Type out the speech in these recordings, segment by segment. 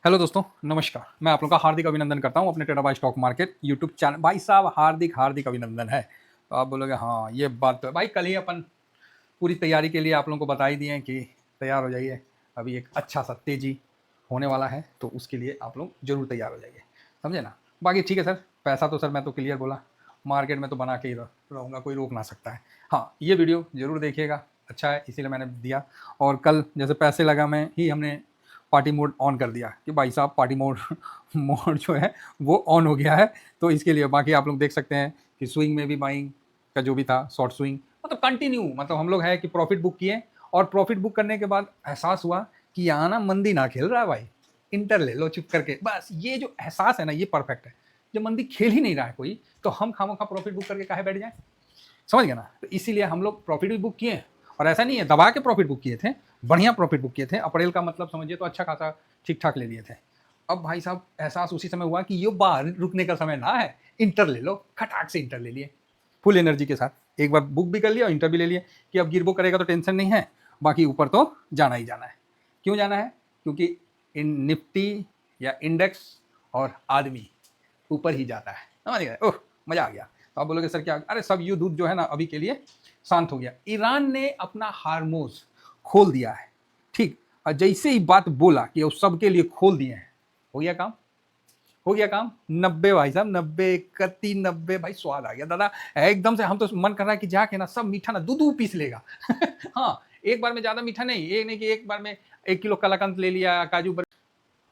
Hello दोस्तों, नमस्कार। मैं आप लोगों का हार्दिक अभिनंदन करता हूं अपने टेराबाई स्टॉक मार्केट यूट्यूब चैनल। भाई साहब, हार्दिक हार्दिक अभिनंदन है। तो आप बोलोगे हाँ ये बात तो है भाई। कल ही अपन पूरी तैयारी के लिए आप लोगों को बता ही दिए कि तैयार हो जाइए, अभी एक अच्छा सा तेजी होने वाला है, तो उसके लिए आप लोग जरूर तैयार हो जाइए, समझे ना। बाकी ठीक है सर, पैसा तो सर मैं तो क्लियर बोला, मार्केट में तो बना के ही रहूँगा, कोई रोक ना सकता है। हाँ, ये वीडियो जरूर देखिएगा, अच्छा है इसीलिए मैंने दिया। और कल जैसे पैसे लगा में ही हमने पार्टी मोड ऑन कर दिया कि भाई साहब पार्टी मोड मोड जो है वो ऑन हो गया है। तो इसके लिए बाकी आप लोग देख सकते हैं कि स्विंग में भी बाइंग का जो भी था, शॉर्ट स्विंग मतलब कंटिन्यू, मतलब हम लोग है कि प्रॉफिट बुक किए। और प्रॉफिट बुक करने के बाद एहसास हुआ कि यहाँ ना मंदी ना खेल रहा है भाई, इंटर ले लो चुप करके। बस ये जो एहसास है ना, ये परफेक्ट है। जब मंदी खेल ही नहीं रहा है कोई, तो हम खामोखा प्रॉफिट बुक करके काहे बैठ जाए, समझ गए ना। तो इसीलिए हम लोग प्रॉफिट भी बुक किए, और ऐसा नहीं है दबा के प्रॉफिट बुक किए थे, बढ़िया प्रॉफिट बुक किए थे। अप्रैल का मतलब समझिए तो अच्छा खासा ठीक ठाक ले लिए थे। अब भाई साहब एहसास उसी समय हुआ कि ये बाहर रुकने का समय ना है, इंटर ले लो, खटाक से इंटर ले लिए फुल एनर्जी के साथ। एक बार बुक भी कर लिया और इंटर भी ले लिए कि अब गिरबो करेगा तो टेंशन नहीं है, बाकी ऊपर तो जाना ही जाना है। क्यों जाना है? क्योंकि इन निफ्टी या इंडेक्स और आदमी ऊपर ही जाता है, समझ गए। ओह, मजा आ गया। तो आप बोलोगे सर क्या? अरे सब युद्ध जो है ना अभी के लिए शांत हो गया। ईरान ने अपना हार्मोज खोल दिया है, ठीक। और जैसे ही बात बोला कि वो सबके लिए खोल दिए हैं, हो गया काम, हो गया काम। 90 भाई साहब, 90 31 90 भाई, स्वाद आ गया दादा एकदम से। हम तो मन कर रहा है कि जाके ना सब मीठा ना दूध पीस लेगा हाँ, एक बार में ज्यादा मीठा नहीं, ये नहीं कि एक बार में 1 किलो कलाकंद ले लिया,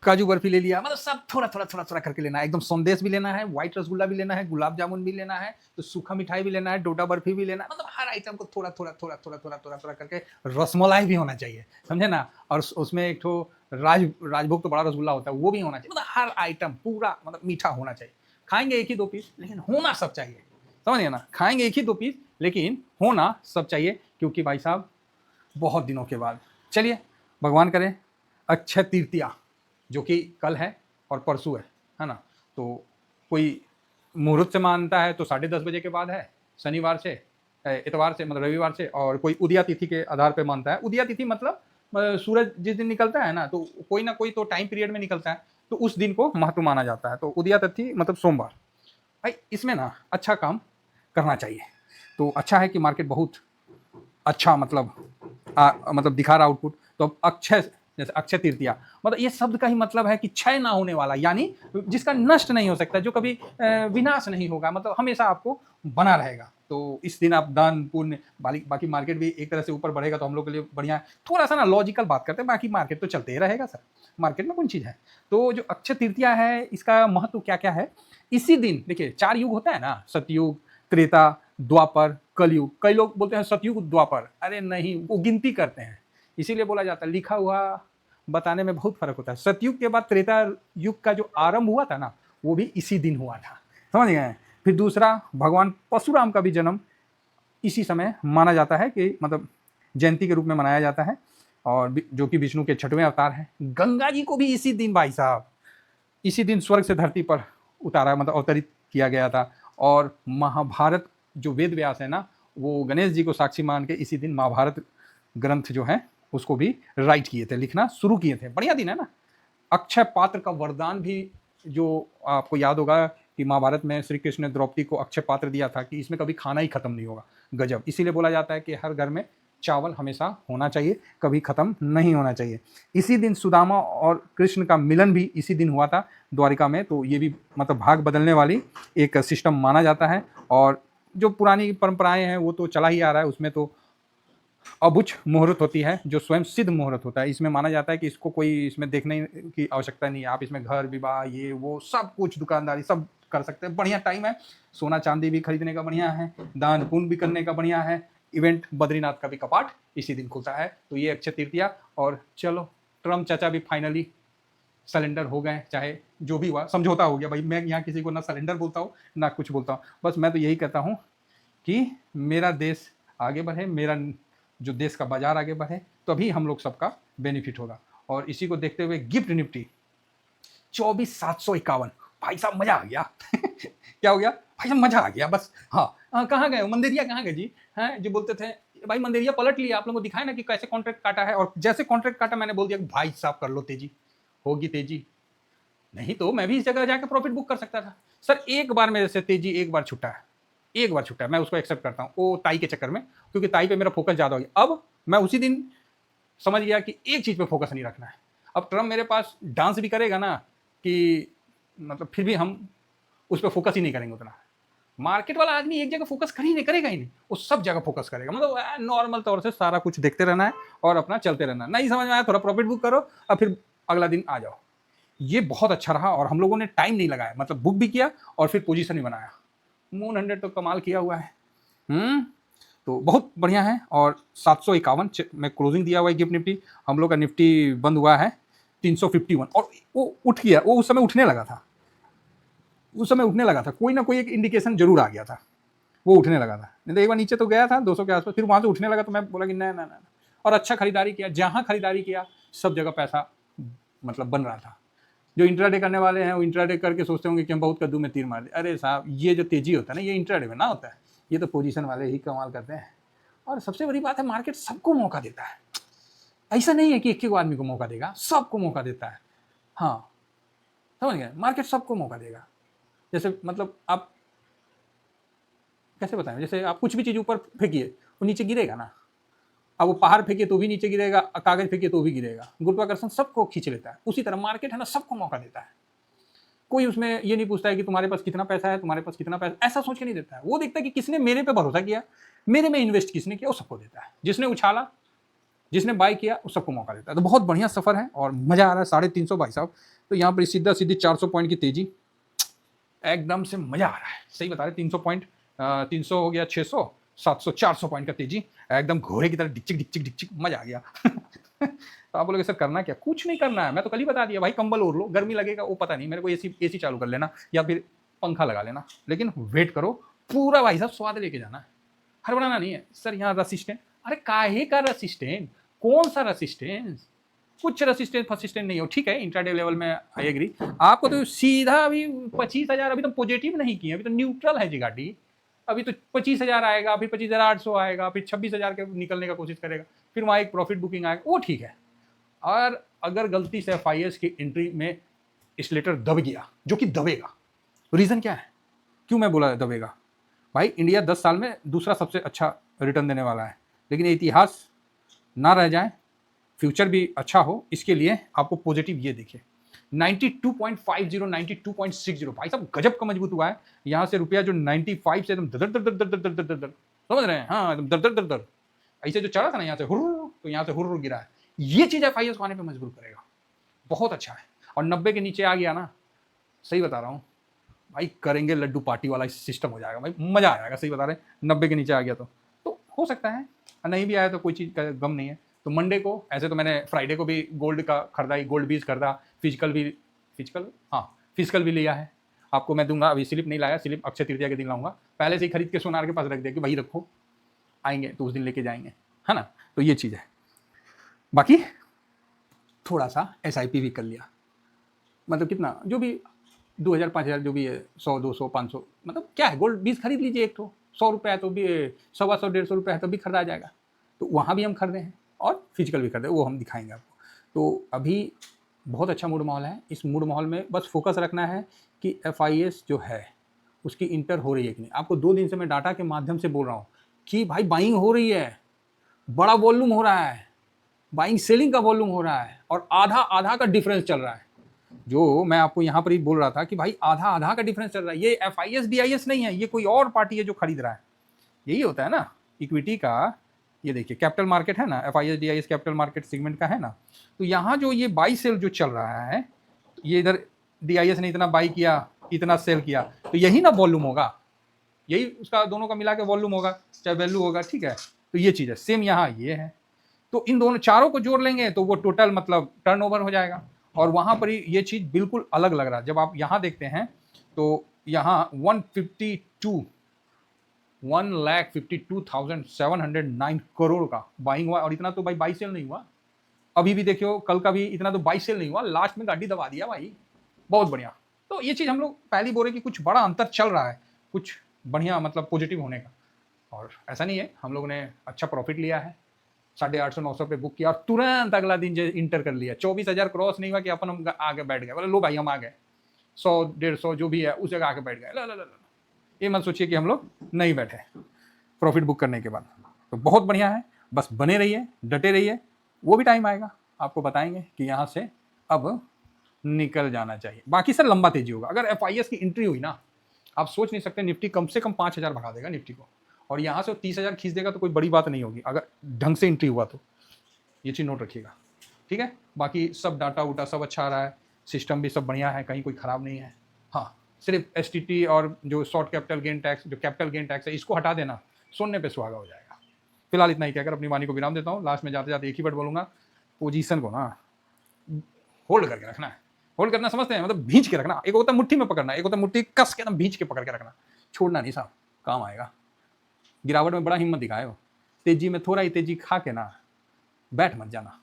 काजू बर्फी ले लिया, मतलब सब थोड़ा थोड़ा थोड़ा थोड़ा करके लेना है। एकदम संदेश भी लेना है, व्हाइट रसगुल्ला भी लेना है, गुलाब जामुन भी लेना है, तो सूखा मिठाई भी लेना है, डोडा बर्फी भी लेना है। मतलब हर आइटम को थोड़ा थोड़ा थोड़ा थोड़ा थोड़ा थोड़ा थोड़ा करके। रसमलाई भी होना चाहिए, समझे ना। और उसमें एक तो राजभोग तो बड़ा रसगुल्ला होता है, वो भी होना चाहिए। मतलब हर आइटम पूरा मतलब मीठा होना चाहिए। खाएंगे एक ही दो पीस, लेकिन होना सब चाहिए, समझिए ना। खाएंगे एक ही दो पीस, लेकिन होना सब चाहिए, क्योंकि भाई साहब बहुत दिनों के बाद, चलिए भगवान करे, अक्षय तृतीया जो कि कल है और परसों है ना। तो कोई मुहूर्त से मानता है तो 10:30 बजे के बाद है, शनिवार से, इतवार से मतलब रविवार से। और कोई उदया तिथि के आधार पर मानता है। उदया तिथि मतलब सूरज जिस दिन निकलता है ना, तो कोई ना कोई तो टाइम पीरियड में निकलता है, तो उस दिन को महत्व माना जाता है। तो उदया तिथि मतलब सोमवार। भाई इसमें ना अच्छा काम करना चाहिए। तो अच्छा है कि मार्केट बहुत अच्छा मतलब दिखा रहा आउटपुट। तो अब अक्षय, जैसे अक्षय तृतीया, मतलब ये शब्द का ही मतलब है कि क्षय ना होने वाला, यानी जिसका नष्ट नहीं हो सकता, जो कभी विनाश नहीं होगा, मतलब हमेशा आपको बना रहेगा। तो इस दिन आप दान पुण्य, बाकी मार्केट भी एक तरह से ऊपर बढ़ेगा, तो हम लोग के लिए बढ़िया है। थोड़ा सा ना लॉजिकल बात करते हैं, बाकी मार्केट तो चलते ही रहेगा सर, मार्केट में कौन चीज़ है। तो जो अक्षय तृतीया है, इसका महत्व क्या क्या है। इसी दिन देखिए, 4 युग होता है ना, सतयुग, त्रेता, द्वापर, कलयुग। कई लोग बोलते हैं सतयुग द्वापर, अरे नहीं, वो गिनती करते हैं, इसीलिए बोला जाता है। लिखा हुआ बताने में बहुत फर्क होता है। सतयुग के बाद त्रेता युग का जो आरंभ हुआ था ना, वो भी इसी दिन हुआ था, समझ गए। फिर दूसरा, भगवान परशुराम का भी जन्म इसी समय माना जाता है, कि मतलब जयंती के रूप में मनाया जाता है, और जो कि विष्णु के 6वें अवतार हैं। गंगा जी को भी इसी दिन भाई साहब, इसी दिन स्वर्ग से धरती पर उतारा, मतलब अवतरित किया गया था। और महाभारत जो वेद व्यास है ना, वो गणेश जी को साक्षी मान के इसी दिन महाभारत ग्रंथ जो है उसको भी राइट किए थे, लिखना शुरू किए थे। बढ़िया दिन है ना। अक्षय पात्र का वरदान भी, जो आपको याद होगा कि महाभारत में श्री कृष्ण ने द्रौपदी को अक्षय पात्र दिया था कि इसमें कभी खाना ही खत्म नहीं होगा। गजब। इसीलिए बोला जाता है कि हर घर में चावल हमेशा होना चाहिए, कभी खत्म नहीं होना चाहिए। इसी दिन सुदामा और कृष्ण का मिलन भी इसी दिन हुआ था द्वारिका में। तो ये भी मतलब भाग बदलने वाली एक सिस्टम माना जाता है। और जो पुरानी परंपराएं हैं वो तो चला ही आ रहा है, उसमें तो अबुझ मुहूर्त होती है, जो स्वयं सिद्ध मुहूर्त होता है। इसमें माना जाता है कि इसको कोई इसमें देखने की आवश्यकता नहीं है, आप इसमें घर विवाह ये वो सब कुछ, दुकानदारी सब कर सकते हैं। बढ़िया टाइम है, सोना चांदी भी खरीदने का बढ़िया है, दान पुण्य भी करने का बढ़िया है। इवेंट बद्रीनाथ का भी कपाट इसी दिन खुलता है। तो ये अक्षय तृतीया। और चलो, ट्रम्प चाचा भी फाइनली सरेंडर हो गए, चाहे जो भी हुआ समझौता हो गया। भाई मैं यहाँ किसी को ना सरेंडर बोलता हूँ ना कुछ बोलता हूँ, बस मैं तो यही कहता हूँ कि मेरा देश आगे बढ़े, मेरा जो देश का बाजार आगे बढ़े, तभी हम लोग सबका बेनिफिट होगा। और इसी को देखते हुए गिफ्ट निफ्टी 24,751, भाई साहब मजा आ गया क्या हो गया भाई साहब? मजा आ गया बस। हाँ, कहाँ गए मंदिरिया, कहाँ गए जी? हैं जो बोलते थे भाई मंदिरिया पलट लिया, आप लोगों को दिखाया ना कि कैसे कॉन्ट्रैक्ट काटा है। और जैसे कॉन्ट्रैक्ट काटा, मैंने बोल दिया कि भाई साहब कर लो तेजी, होगी तेजी, नहीं तो मैं भी इस जगह जाकर प्रॉफिट बुक कर सकता था। सर एक बार मेरे से तेजी एक बार छुटा है, एक बार छुटा है, मैं उसको एक्सेप्ट करता हूँ, वो ताई के चक्कर में, क्योंकि ताई पे मेरा फोकस ज़्यादा हो गया। अब मैं उसी दिन समझ गया कि एक चीज़ पे फोकस नहीं रखना है। अब ट्रम्प मेरे पास डांस भी करेगा ना कि मतलब फिर भी हम उस पर फोकस ही नहीं करेंगे उतना। मार्केट वाला आदमी एक जगह फोकस कर ही नहीं करेगा ही नहीं, वो सब जगह फोकस करेगा। मतलब नॉर्मल तौर से सारा कुछ देखते रहना है और अपना चलते रहना है। नहीं समझ में आया थोड़ा प्रॉफिट बुक करो और फिर अगला दिन आ जाओ। ये बहुत अच्छा रहा और हम लोगों ने टाइम नहीं लगाया, मतलब बुक भी किया और फिर पोजीशन भी बनाया। मून 100 तो कमाल किया हुआ है। तो बहुत बढ़िया है। और 751 में क्लोजिंग दिया हुआ है गिफ्ट निफ्टी। हम लोग का निफ्टी बंद हुआ है 351 और वो उठ गया, वो उस समय उठने लगा था, उस समय उठने लगा था, कोई ना कोई एक इंडिकेशन जरूर आ गया था, वो उठने लगा था। नहीं तो एक बार नीचे तो गया था 200 के आसपास, फिर वहां से उठने लगा तो मैं बोला कि ना ना ना। और अच्छा खरीदारी किया, जहां खरीदारी किया सब जगह पैसा मतलब बन रहा था। जो इंट्राडे करने वाले हैं वो इंट्राडे करके सोचते होंगे कि हम बहुत कद्दू में तीर मार दे। अरे साहब ये जो तेजी होता है ना, ये इंट्राडे में ना होता है, ये तो पोजीशन वाले ही कमाल करते हैं। और सबसे बड़ी बात है, मार्केट सबको मौका देता है। ऐसा नहीं है कि एक आदमी को मौका देगा, सबको मौका देता है। हाँ समझ गए, मार्केट सबको मौका देगा। जैसे मतलब आप कैसे बताएं, जैसे आप कुछ भी चीज़ ऊपर फेंकिए वो नीचे गिरेगा ना। अब वो पहाड़ फेंकिए तो भी नीचे गिरेगा, कागज फेंकिए तो भी गिरेगा। गुरुत्वाकर्षण सबको खींच लेता है। उसी तरह मार्केट है ना, सबको मौका देता है। कोई उसमें ये नहीं पूछता है कि तुम्हारे पास कितना पैसा है, तुम्हारे पास कितना पैसा, ऐसा सोच के नहीं देता है। वो देखता है कि किसने मेरे पे भरोसा किया, मेरे में इन्वेस्ट किसने किया, वो सबको देता है। जिसने उछाला, जिसने बाय किया, वो सबको मौका देता है। तो बहुत बढ़िया सफर है और मजा आ रहा है। 350 भाई साहब, तो यहाँ पर सीधा सीधी 400 पॉइंट की तेजी, एकदम से मजा आ रहा है। सही बता रहे, 300 पॉइंट, 300 हो गया 600, 700, 400 पॉइंट का तेजी, एकदम घोड़े की तरह डिचिक डिचिक डिचिक, मजा आ गया। तो आप बोलोगे सर करना क्या, कुछ नहीं करना है, मैं तो कल ही बता दिया भाई, कंबल ओढ़ लो, गर्मी लगेगा वो पता नहीं, मेरे को एसी चालू कर लेना या फिर पंखा लगा लेना, लेकिन वेट करो, पूरा भाई साहब स्वाद लेके जाना है, हड़बड़ाना नहीं है। सर यहाँ रसिस्टेंट, अरे काहे का रसिस्टेंट, कौन सा रसिस्टेंस, कुछ रसिस्टेंस फसिस्टेंस नहीं हो, ठीक है इंट्राडे लेवल में आई एग्री। आपको तो सीधा अभी 25,000, अभी तो पॉजिटिव नहीं किए, अभी तो न्यूट्रल है जी गाड़ी। अभी तो 25,000 आएगा, फिर 25,800 आएगा, फिर 26,000 के निकलने का कोशिश करेगा, फिर वहाँ एक प्रॉफिट बुकिंग आएगा, वो ठीक है। और अगर गलती से FIS की एंट्री में स्लेटर दब गया, जो कि दबेगा, रीज़न क्या है, क्यों मैं बोला दबेगा, भाई इंडिया 10 साल में दूसरा सबसे अच्छा रिटर्न देने वाला है, लेकिन इतिहास ना रह जाए, फ्यूचर भी अच्छा हो, इसके लिए आपको पॉजिटिव ये देखिए 92.50, 92.60, भाई साहब गजब का मजबूत हुआ है। यहाँ से रुपया जो 95 से एकदम दर दर दर दर दर दर दर दर, समझ रहे हैं, हाँ एकदम दर दर दर दर, ऐसे जो चढ़ा था ना यहाँ से हुर्र, तो यहाँ से हुर्र गिरा है। ये चीज़ FIS को आने पे मजबूर करेगा, बहुत अच्छा है। और 90 के नीचे आ गया ना, सही बता रहा हूँ भाई, करेंगे लड्डू पार्टी वाला सिस्टम हो जाएगा भाई, मजा आ जाएगा। सही बता रहे, 90 के नीचे आ गया तो हो सकता है, नहीं भी आया तो कोई चीज़ का गम नहीं है। तो मंडे को, ऐसे तो मैंने फ्राइडे को भी गोल्ड का खरीदा, गोल्ड बीज खरीदा, फिजिकल भी लिया है, आपको मैं दूंगा। अभी स्लिप नहीं लाया, स्लिप अक्षय तृतीया के दिन लाऊंगा, पहले से ही खरीद के सोनार के पास रख दिया कि भाई रखो, आएंगे तो उस दिन लेके जाएंगे, है ना। तो ये चीज़ है। बाकी थोड़ा सा SIP भी कर लिया, मतलब कितना, जो भी 2,000 5,000 जो भी है, 100 200 500, मतलब क्या है, गोल्ड बीज खरीद लीजिए एक, तो 100 रुपये है तो भी 100 150 रुपये है तो भी खरीदा जाएगा। तो वहाँ भी हम खरीदे हैं और फिजिकल भी खरीदे, वो हम दिखाएंगे आपको। तो अभी बहुत अच्छा मूड माहौल है। इस मूड माहौल में बस फोकस रखना है कि FIS जो है उसकी इंटर हो रही है कि नहीं। आपको 2 दिन से मैं डाटा के माध्यम से बोल रहा हूँ कि भाई बाइंग हो रही है, बड़ा वॉल्यूम हो रहा है, बाइंग सेलिंग का वॉल्यूम हो रहा है, और आधा आधा का डिफरेंस चल रहा है। जो मैं आपको यहाँ पर ही बोल रहा था कि भाई आधा आधा का डिफरेंस चल रहा है। ये FIS BIS नहीं है, ये कोई और पार्टी है जो खरीद रहा है। यही होता है ना इक्विटी का। ये देखिए कैपिटल मार्केट है ना, FIS DIS capital market segment का है ना। तो यहाँ जो ये बाई सेल जो चल रहा है, ये इधर DIS ने इतना बाई किया, इतना सेल किया, तो यही ना वॉल्यूम होगा, यही उसका दोनों का मिला के वॉल्यूम होगा, चाहे वैल्यू होगा, ठीक है। तो ये चीज़ है, सेम यहाँ ये है। तो इन दोनों चारों को जोड़ लेंगे तो वो टोटल मतलब टर्नओवर हो जाएगा। और वहाँ पर ही ये चीज़ बिल्कुल अलग लग रहा है। जब आप यहाँ देखते हैं तो यहाँ 1,52,709 करोड़ का बाइंग हुआ, और इतना तो भाई बाई सेल नहीं हुआ। अभी भी देखियो, कल का भी इतना तो बाई सेल नहीं हुआ, लास्ट में गाड़ी दबा दिया भाई, बहुत बढ़िया। तो ये चीज़ हम लोग पहली बोल रहे कि कुछ बड़ा अंतर चल रहा है, कुछ बढ़िया मतलब पॉजिटिव होने का। और ऐसा नहीं है, हम लोगों ने अच्छा प्रॉफिट लिया है, 850-900 पे बुक किया और तुरंत अगला दिन जो इंटर कर लिया। 24,000 क्रॉस नहीं हुआ कि अपन हम आगे बैठ गए, बोले लो भाई हम आ गए, 100-150 जो भी है उस जगह आके बैठ गए। ला ला ला ला, ये मत सोचिए कि हम लोग नहीं बैठे प्रॉफिट बुक करने के बाद। तो बहुत बढ़िया है, बस बने रहिए, डटे रहिए, वो भी टाइम आएगा आपको बताएंगे कि यहाँ से अब निकल जाना चाहिए। बाकी सर लंबा तेजी होगा। अगर FIS की एंट्री हुई ना, आप सोच नहीं सकते, निफ्टी कम से कम 5,000 भगा देगा निफ्टी को, और यहाँ से 30,000 खींच देगा तो कोई बड़ी बात नहीं होगी अगर ढंग से एंट्री हुआ तो। ये चीज़ नोट रखिएगा, ठीक है। बाकी सब डाटा उटा सब अच्छा आ रहा है, सिस्टम भी सब बढ़िया है, कहीं कोई ख़राब नहीं है। हाँ, सिर्फ STT और जो शॉर्ट कैपिटल गेन टैक्स, जो कैपिटल गेन टैक्स है, इसको हटा देना, सोने पे सुहागा हो जाएगा। फिलहाल इतना ही कहकर अपनी वाणी को विराम देता हूँ। लास्ट में जाते जाते एक ही वर्ड बोलूँगा, पोजीशन को ना होल्ड करके रखना है। होल्ड करना समझते हैं, मतलब भींच के रखना। एक होता है मुट्ठी में पकड़ना, एक होता है मुट्ठी कस के एकदम भींच के पकड़ के रखना, छोड़ना नहीं साहब, काम आएगा। गिरावट में बड़ा हिम्मत दिखाए हो, तेजी में थोड़ा ही तेजी खा के ना बैठ मत जाना।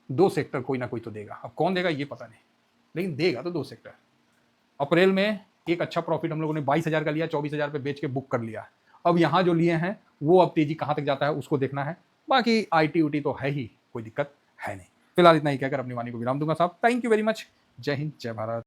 2 सेक्टर कोई ना कोई तो देगा, अब कौन देगा ये पता नहीं, लेकिन देगा तो 2 सेक्टर। अप्रैल में एक अच्छा प्रॉफिट हम लोगों ने 22,000 का लिया, 24,000 पे बेच के बुक कर लिया। अब यहाँ जो लिए हैं वो अब तेजी कहाँ तक जाता है उसको देखना है। बाकी IT उटी तो है ही, कोई दिक्कत है नहीं। फिलहाल इतना ही कहकर अपनी वाणी को विराम दूंगा साहब। Thank you very much. जय हिंद, जय भारत।